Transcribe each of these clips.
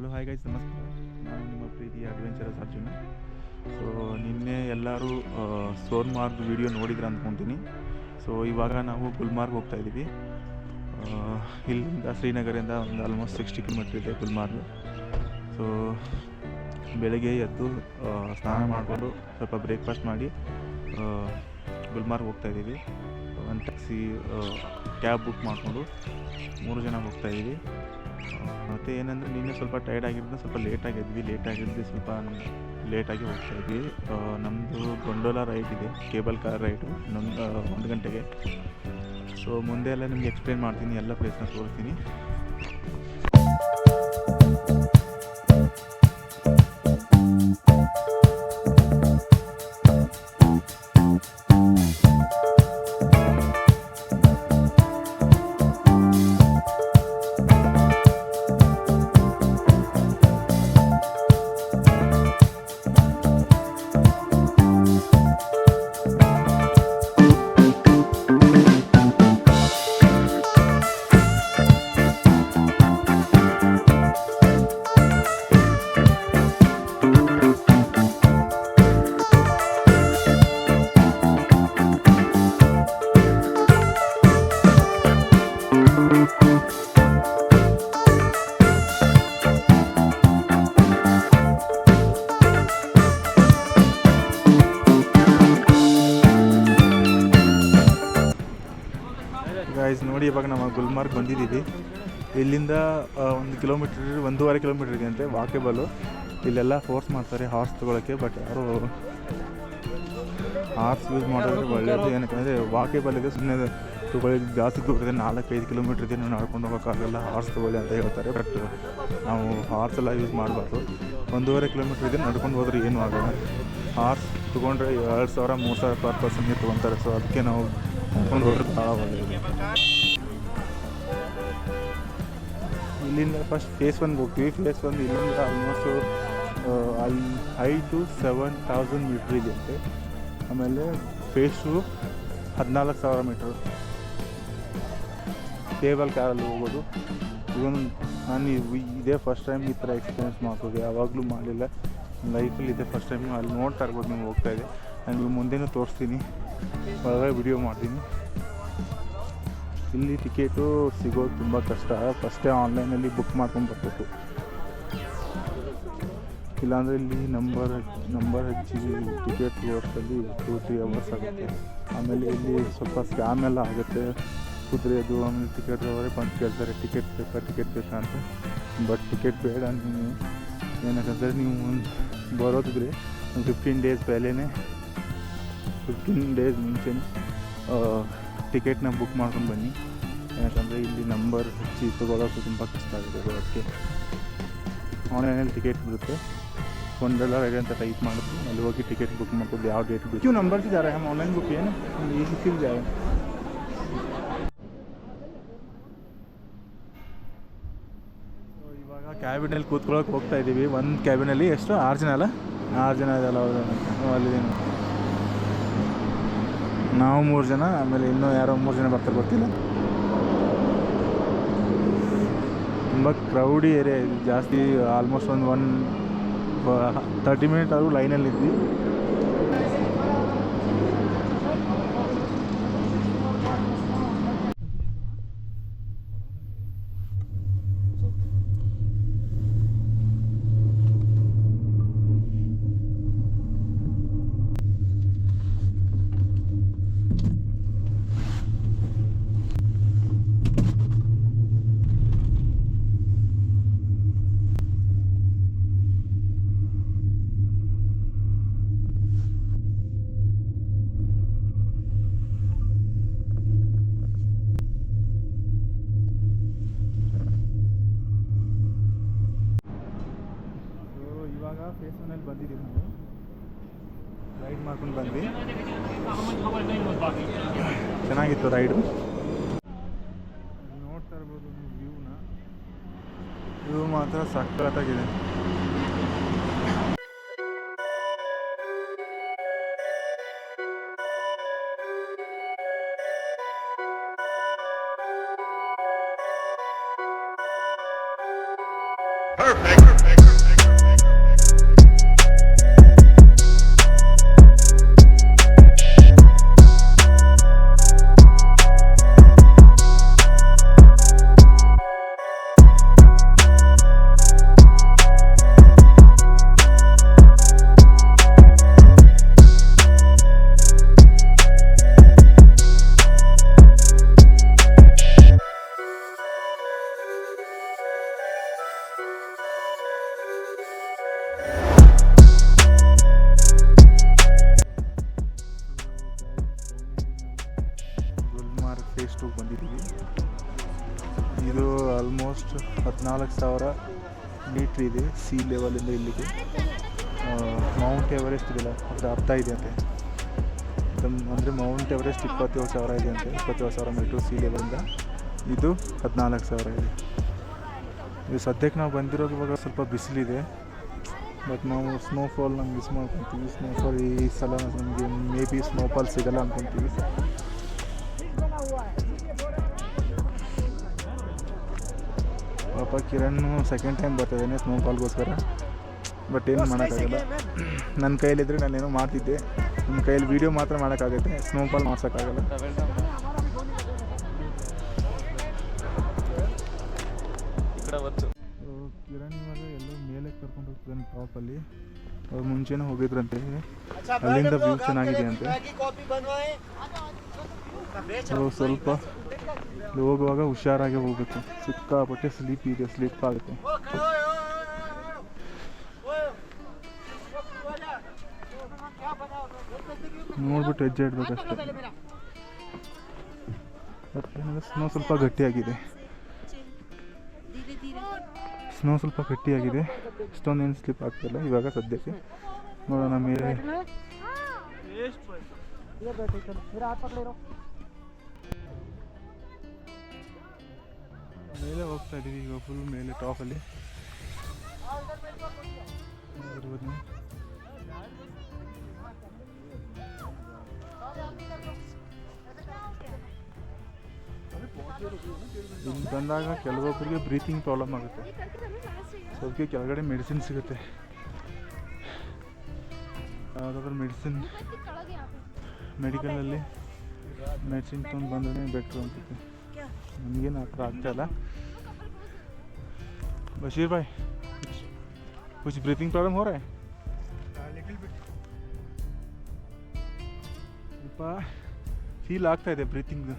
Hello hi guys, ನಮಸ್ಕಾರ. ನಾನು ನಿಮ್ಮ ಪ್ರೀತಿಯ ಅಡ್ವೆಂಚರಸ್ ಅರ್ಜುನ. ಸೊ ನಿನ್ನೆ ಎಲ್ಲರೂ ಸೋನ್ಮಾರ್ಗ್ ವಿಡಿಯೋ ನೋಡಿದ್ರೆ ಅಂದ್ಕೊತೀನಿ. ಸೊ ಇವಾಗ ನಾವು ಗುಲ್ಮಾರ್ಗ್ ಹೋಗ್ತಾ ಇದ್ದೀವಿ. ಇಲ್ಲಿಂದ ಶ್ರೀನಗರಿಂದ ಒಂದು ಆಲ್ಮೋಸ್ಟ್ 60 ಕಿಲೋಮೀಟ್ರ್ ಇದೆ ಗುಲ್ಮಾರ್ಗ್. ಸೊ ಬೆಳಗ್ಗೆ ಎದ್ದು ಸ್ನಾನ ಮಾಡಿಕೊಂಡು ಸ್ವಲ್ಪ ಬ್ರೇಕ್ಫಾಸ್ಟ್ ಮಾಡಿ ಗುಲ್ಮಾರ್ಗ್ ಹೋಗ್ತಾಯಿದ್ದೀವಿ. ಒಂದು ಟ್ಯಾಕ್ಸಿ ಕ್ಯಾಬ್ ಬುಕ್ ಮಾಡಿಕೊಂಡು 3 ಜನ ಹೋಗ್ತಾಯಿದ್ದೀವಿ. ಮತ್ತು ಏನಂದರೆ ನಿನ್ನೆ ಸ್ವಲ್ಪ ಟೈರ್ಡ್ ಆಗಿದ್ದು ಸ್ವಲ್ಪ ಲೇಟಾಗಿದ್ದು ಸ್ವಲ್ಪ ಲೇಟಾಗಿ ಹೋಗ್ತಾಯಿದ್ವಿ. ನಮ್ಮದು ಗೊಂಡೋಲಾ ರೈಡ್ ಇದೆ, ಕೇಬಲ್ ಕಾರ್ ರೈಡು 1 ಗಂಟೆಗೆ. ಸೊ ಮುಂದೆ ಎಲ್ಲ ನಿಮಗೆ ಎಕ್ಸ್ಪ್ಲೇನ್ ಮಾಡ್ತೀನಿ, ಎಲ್ಲ ಪ್ಲೇಸ್ನ ತೋರಿಸ್ತೀನಿ. ಗೈಸ್ ನೋಡಿ, ಇವಾಗ ನಾವು ಗುಲ್ಮಾರ್ಗ್ ಬಂದಿದ್ದೀವಿ. ಇಲ್ಲಿಂದ 1 ಕಿಲೋಮೀಟ್ರ್ 1.5 ಕಿಲೋಮೀಟ್ರ್ ಇದೆ ಅಂತೆ ವಾಕೇಬಲ್ಲು. ಇಲ್ಲೆಲ್ಲ ಫೋರ್ಸ್ ಮಾಡ್ತಾರೆ ಹಾರ್ಸ್ ತೊಗೊಳಕ್ಕೆ, ಬಟ್ ಯಾರು ಹಾರ್ಸ್ ಯೂಸ್ ಮಾಡೋದ್ರೆ ಒಳ್ಳೆಯದು. ಏನಕ್ಕೆ ವಾಕೇಬಲ್ ಇದೆ, ಸುಮ್ಮನೆ ತೊಗೊಳ್ಳಿ, ಜಾಸ್ತಿ ದೂರ ಇದೆ, 4-5 ಕಿಲೋಮೀಟ್ರ್ ಇದೆ, ನಾವು ನಡ್ಕೊಂಡು ಹೋಗೋಕ್ಕಾಗಲ್ಲ, ಹಾರ್ಸ್ ತೊಗೊಳ್ಳಿ ಅಂತ ಹೇಳ್ತಾರೆ. ಬಟ್ ನಾವು ಹಾರ್ಸ್ ಎಲ್ಲ ಯೂಸ್ ಮಾಡಬಾರ್ದು. 1.5 ಕಿಲೋಮೀಟ್ರ್ ಇದೆ, ನಡ್ಕೊಂಡು ಹೋದ್ರೆ ಏನೂ ಆಗೋಲ್ಲ. ಹಾರ್ಸ್ ತೊಗೊಂಡ್ರೆ 2,000 3,000 ಪರ್ ಪರ್ಸನ್ಗೆ ತೊಗೊತಾರೆ. ಸೊ ಅದಕ್ಕೆ ನಾವು ನಡ್ಕೊಂಡು ಹೋದ್ರೆ ಭಾಳ ಒಳ್ಳೆಯದು. ಇಲ್ಲಿಂದ ಫಸ್ಟ್ ಫೇಸ್ 1 ಹೋಗ್ತೀವಿ. ಫೇಸ್ 1 ಇಲ್ಲಿಂದ ಆಲ್ಮೋಸ್ಟು 5,000 to 7,000 ಮೀಟ್ರ್ ಇದೆ ಅಂತೆ. ಆಮೇಲೆ ಫೇಸ್ 2 14,000 ಮೀಟ್ರ್. ಕೇಬಲ್ ಕಾರಲ್ಲಿ ಹೋಗೋದು. ಇವನು ನಾನು ಇದೇ ಫಸ್ಟ್ ಟೈಮ್ ಈ ಥರ ಎಕ್ಸ್ಪೀರಿಯೆನ್ಸ್ ಮಾಡ್ಬೋದು, ಯಾವಾಗಲೂ ಮಾಡಲಿಲ್ಲ ಲೈಫಲ್ಲಿ, ಇದೆ ಫಸ್ಟ್ ಟೈಮ್. ಅಲ್ಲಿ ನೋಡ್ತಾ ಇರ್ಬೋದು ನೀವು ಹೋಗ್ತಾಯಿದೆ. ನಾನು ನೀವು ಮುಂದೆನೂ ತೋರಿಸ್ತೀನಿ, ಒಳಗಡೆ ವಿಡಿಯೋ ಮಾಡ್ತೀನಿ. ಇಲ್ಲಿ ಟಿಕೆಟು ಸಿಗೋದು ತುಂಬ ಕಷ್ಟ, ಫಸ್ಟೇ ಆನ್ಲೈನಲ್ಲಿ ಬುಕ್ ಮಾಡ್ಕೊಂಡು ಬರಬೇಕು. ಇಲ್ಲಾಂದರೆ ಇಲ್ಲಿ ನಂಬರ್ ಹಚ್ಚಿ ಟಿಕೆಟ್ ವರ್ಷದಲ್ಲಿ 2-3 ಅವರ್ಸ್ ಆಗುತ್ತೆ. ಆಮೇಲೆ ಇಲ್ಲಿ ಸ್ವಲ್ಪ ಸ್ಕ್ಯಾಮ್ ಎಲ್ಲ ಆಗುತ್ತೆ, ಕುದುರೆದು. ಆಮೇಲೆ ಟಿಕೆಟ್ ಅವರೇ ಬಂದು ಕೇಳ್ತಾರೆ, ಟಿಕೆಟ್ ಬೇಕಾ ಅಂತ. ಬಟ್ ಟಿಕೆಟ್ ಬೇಡ, ನೀವು ಏನಕ್ಕಂದರೆ ನೀವು ಬರೋದಿದ್ರೆ ಒಂದು 15 ಡೇಸ್ ಪಹಲೇನೆ 15 ಡೇಸ್ ಮುಂಚೆನೇ ಟಿಕೆಟ್ನ ಬುಕ್ ಮಾಡ್ಕೊಂಡು ಬನ್ನಿ. ಯಾಕಂದರೆ ಇಲ್ಲಿ ನಂಬರ್ ಹಚ್ಚಿ ತೊಗೊಳೋದು ತುಂಬ ಕಷ್ಟ ಆಗಿದೆ ಬರೋದಕ್ಕೆ. ಆನ್ಲೈನಲ್ಲಿ ಟಿಕೆಟ್ ಬಿಡುತ್ತೆ, ಗೊಂಡೋಲಾ ರೈಡ್ ಅಂತ ಟೈಪ್ ಮಾಡುತ್ತೆ, ಅಲ್ಲಿ ಹೋಗಿ ಟಿಕೆಟ್ ಬುಕ್ ಮಾಡ್ಬೋದು, ಯಾವ ಡೇಟ್ ಬೇಕು. क्यों नंबर से जा रहे हैं हम ऑनलाइन बुक किए ना, ये फिर जाए. ಇವಾಗ ಕ್ಯಾಬಿನಲ್ಲಿ ಕೂತ್ಕೊಳ್ಳೋಕೆ ಹೋಗ್ತಾ ಇದ್ದೀವಿ. ಒಂದು ಕ್ಯಾಬಿನಲ್ಲಿ ಎಷ್ಟು 6 ಜನ ಅಲ್ಲ, 6 ಜನ ಇದೆಲ್ಲ. ಅಲ್ಲಿ ನಾವು 3 ಜನ, ಆಮೇಲೆ ಇನ್ನೂ ಯಾರೋ 3 ಜನ ಬರ್ತಾರೆ, ಗೊತ್ತಿಲ್ಲ. ತುಂಬ ಕ್ರೌಡಿ ಏರಿಯಾ ಇದು, ಜಾಸ್ತಿ. ಆಲ್ಮೋಸ್ಟ್ ಒಂದು 30 ಮಿನಿಟ್ ಆದರೂ ಲೈನಲ್ಲಿದ್ವಿ. ಇವಾಗ ಫೇಸ್ 1 ಬಂದಿದ್ದೀವಿ, ನಾವು ರೈಡ್ ಮಾಡ್ಕೊಂಡು ಬಂದ್ವಿ. ಚೆನ್ನಾಗಿತ್ತು ರೈಡು. ನೋಡ್ತಾ ಇರ್ಬೋದು ನೀವು ವ್ಯೂ ಮಾತ್ರ ಸಕ್ಕತ್ತಾಗಿದೆ. Perfect. 14,000 ಮೀಟ್ರ್ ಇದೆ ಸಿ ಲೆವೆಲಿಂದ ಇಲ್ಲಿಗೆ. ಮೌಂಟ್ ಎವರೆಸ್ಟ್ ಇದೆಯಲ್ಲ ಅದರ ಅರ್ಧ ಇದೆ ಅಂತೆ. ಅಂದರೆ ಮೌಂಟ್ ಎವರೆಸ್ಟ್ 27,000 ಇದೆ ಅಂತೆ. 27,000 ಮೀಟ್ರ್ ಸಿ ಲೆವೆಲಿಂದ. ಇದು 14,000 ಇದೆ. ಇದು ಸದ್ಯಕ್ಕೆ ನಾವು ಬಂದಿರೋದು ಇವಾಗ ಸ್ವಲ್ಪ ಬಿಸಿಲಿದೆ. ಬಟ್ ನಾವು ಸ್ನೋಫಾಲ್ನ ಮಿಸ್ ಮಾಡ್ಕೊತೀವಿ. ಸ್ನೋಫಾಲ್ ಈ ಸಲ ನಮಗೆ ಮೇ ಬಿ ಸ್ನೋಫಾಲ್ ಸಿಗಲ್ಲ ಅಂದ್ಕೊತೀವಿ. ಪಾಪ ಕಿರಣ್ ಸೆಕೆಂಡ್ ಟೈಮ್ ಬರ್ತಿದ್ದಾನೆ ಸ್ನೋಫಾಲ್ಗೋಸ್ಕರ. ಬಟ್ ಏನು ಮಾಡೋಕ್ಕಾಗಲ್ಲ. ನನ್ನ ಕೈಯಲ್ಲಿದ್ದರೆ ನಾನೇನೋ ಮಾಡ್ತಿದ್ದೆ. ನನ್ನ ಕೈಯಲ್ಲಿ ವೀಡಿಯೋ ಮಾತ್ರ ಮಾಡೋಕ್ಕಾಗುತ್ತೆ, ಸ್ನೋಫಾಲ್ ಮಾಡ್ಸೋಕ್ಕಾಗಲ್ಲ. ಕಿರಣ್ ಇವಾಗ ಎಲ್ಲೋ ಮೇಲೆ ಕರ್ಕೊಂಡು ಹೋಗ್ತಿದ್ದಾನೆ ಟಾಪಲ್ಲಿ. ಅವ್ರು ಮುಂಚೆನೇ ಹೋಗಿದ್ರಂತೆ. ಅಲ್ಲಿಂದ ವ್ಯೂ ಚೆನ್ನಾಗಿದೆ ಅಂತೆ. ಸ್ವಲ್ಪ ಹೋಗುವಾಗ ಹುಷಾರಾಗಿ ಹೋಗ್ಬೇಕು. ಸಿಕ್ಕಾಪಟ್ಟೆ ಸ್ಲೀಪ್ ಇದೆ, ಸ್ಲೀಪ್ ಆಗುತ್ತೆ. ನೋಡ್ಬಿಟ್ಟು ಹೆಜ್ಜೆ ಇಡ್ಬೇಕಷ್ಟೆ. ಸ್ನೋ ಸ್ವಲ್ಪ ಗಟ್ಟಿಯಾಗಿದೆ. ಇಷ್ಟೊಂದೇನು ಸ್ಲಿಪ್ ಆಗ್ತಿಲ್ಲ ಇವಾಗ ಸದ್ಯಕ್ಕೆ. ನೋಡೋಣ ಮೇಲೆ ಹೋಗ್ತಾ ಇದ್ದೀವಿ ಈಗ. ಫುಲ್ ಮೇಲೆ ಟಾಪಲ್ಲಿ ಇಲ್ಲಿ ಬಂದಾಗ ಕೆಲವೊಬ್ಬರಿಗೆ ಬ್ರೀತಿಂಗ್ ಪ್ರಾಬ್ಲಮ್ ಆಗುತ್ತೆ. ಸೊ ಅದಕ್ಕೆ ಕೆಳಗಡೆ ಮೆಡಿಸಿನ್ ಸಿಗುತ್ತೆ. ಯಾವುದಾದ್ರೂ ಮೆಡಿಕಲಲ್ಲಿ ಮೆಡಿಸಿನ್ ತೊಗೊಂಡು ಬಂದ್ರೆ ಬೆಟ್ರು ಅನ್ಸುತ್ತೆ. ನಮಗೇನು ಆ ಥರ ಆಗ್ತಾಯಿಲ್ಲ. बशीर भाई कुछ ब्रीथिंग प्रॉब्लम हो रहा है? ಫೀಲ್ ಆಗ್ತಾ ಇದೆ ಬ್ರೀತಿಂಗ್.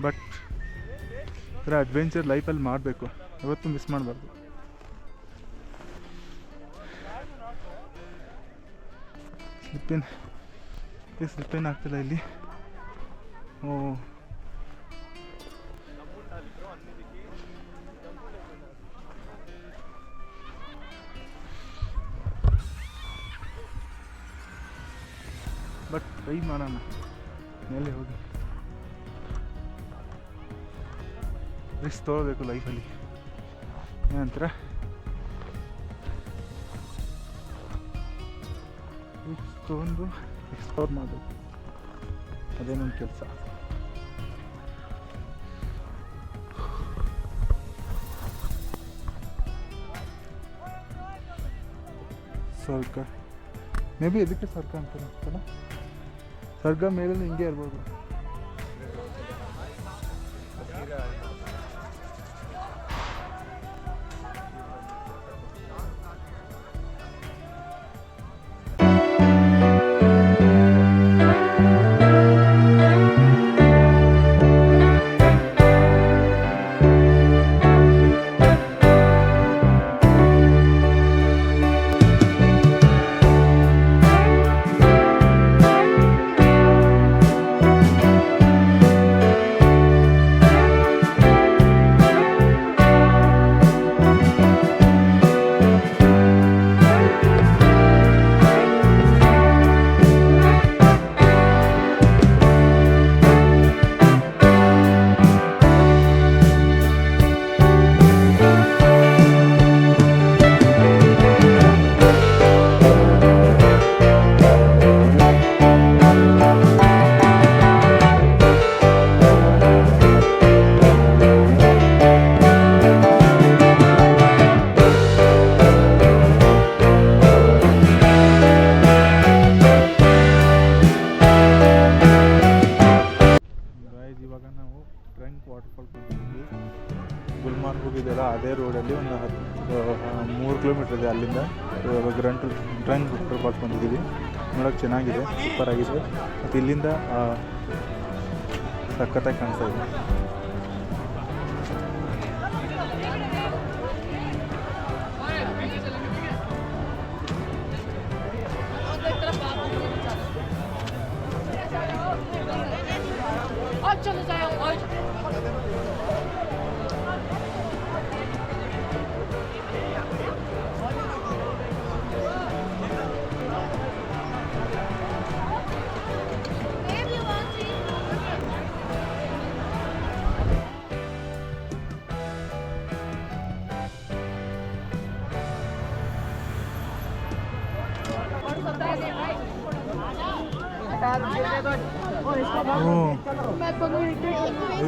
ಬಟ್ ಥರ ಅಡ್ವೆಂಚರ್ ಲೈಫಲ್ಲಿ ಮಾಡಬೇಕು, ಯಾವತ್ತೂ ಮಿಸ್ ಮಾಡಬಾರ್ದು. ಸ್ಲಿಪ್ಪೇನ್ ಆಗ್ತಿಲ್ಲ ಇಲ್ಲಿ. ಬಟ್ ಟ್ರೈ ಮಾಡೋಣ ಮೇಲೆ ಹೋಗಿ. ರಿಸ್ಕ್ ತೊಗೊಳ್ಬೇಕು ಲೈಫಲ್ಲಿ. ಏನಂತೀರ? ರಿಸ್ಕ್ ತೊಗೊಂಡು ಎಕ್ಸ್ಪ್ಲೋರ್ ಮಾಡಬೇಕು, ಅದೇ ನನ್ನ ಕೆಲಸ. ಸ್ವರ್ಗ ಮೇ ಬಿ ಎದಕ್ಕೆ ಸ್ವರ್ಗ ಅಂತಾರೆ ಅನ್ಸುತ್ತಲ್ಲ. ಸ್ವರ್ಗ ಮೇಲೆ ಹಿಂಗೆ ಇರ್ಬೋದು. ಗುಲ್ಮಾರ್ಗ್ ಹೋಗಿದ್ದೆಲ್ಲ ಅದೇ ರೋಡಲ್ಲಿ ಒಂದು 3 ಕಿಲೋಮೀಟ್ರ್ ಇದೆ ಅಲ್ಲಿಂದ. ಇವಾಗ ಟ್ರಂಕ್ ವಾಟರ್ ಫಾಲ್ಸ್ ಬಂದಿದ್ದೀವಿ. ನೋಡೋಕೆ ಚೆನ್ನಾಗಿದೆ, ಸೂಪರ್ ಆಗಿದೆ. ಮತ್ತು ಇಲ್ಲಿಂದ ಸಖತ್ತಾಗಿ ಕಾಣಿಸ್ತಾ ಇದೆ. चलो जाओ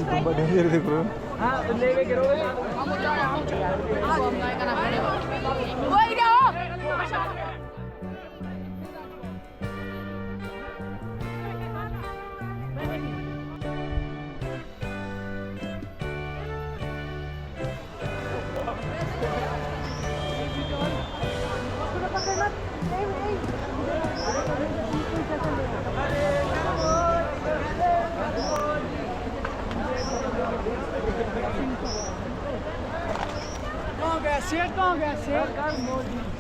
ತುಂಬ ಡೇಂಜರ್ ಇದೆ ಬ್ರೋ. शेर कहाँ गया शेर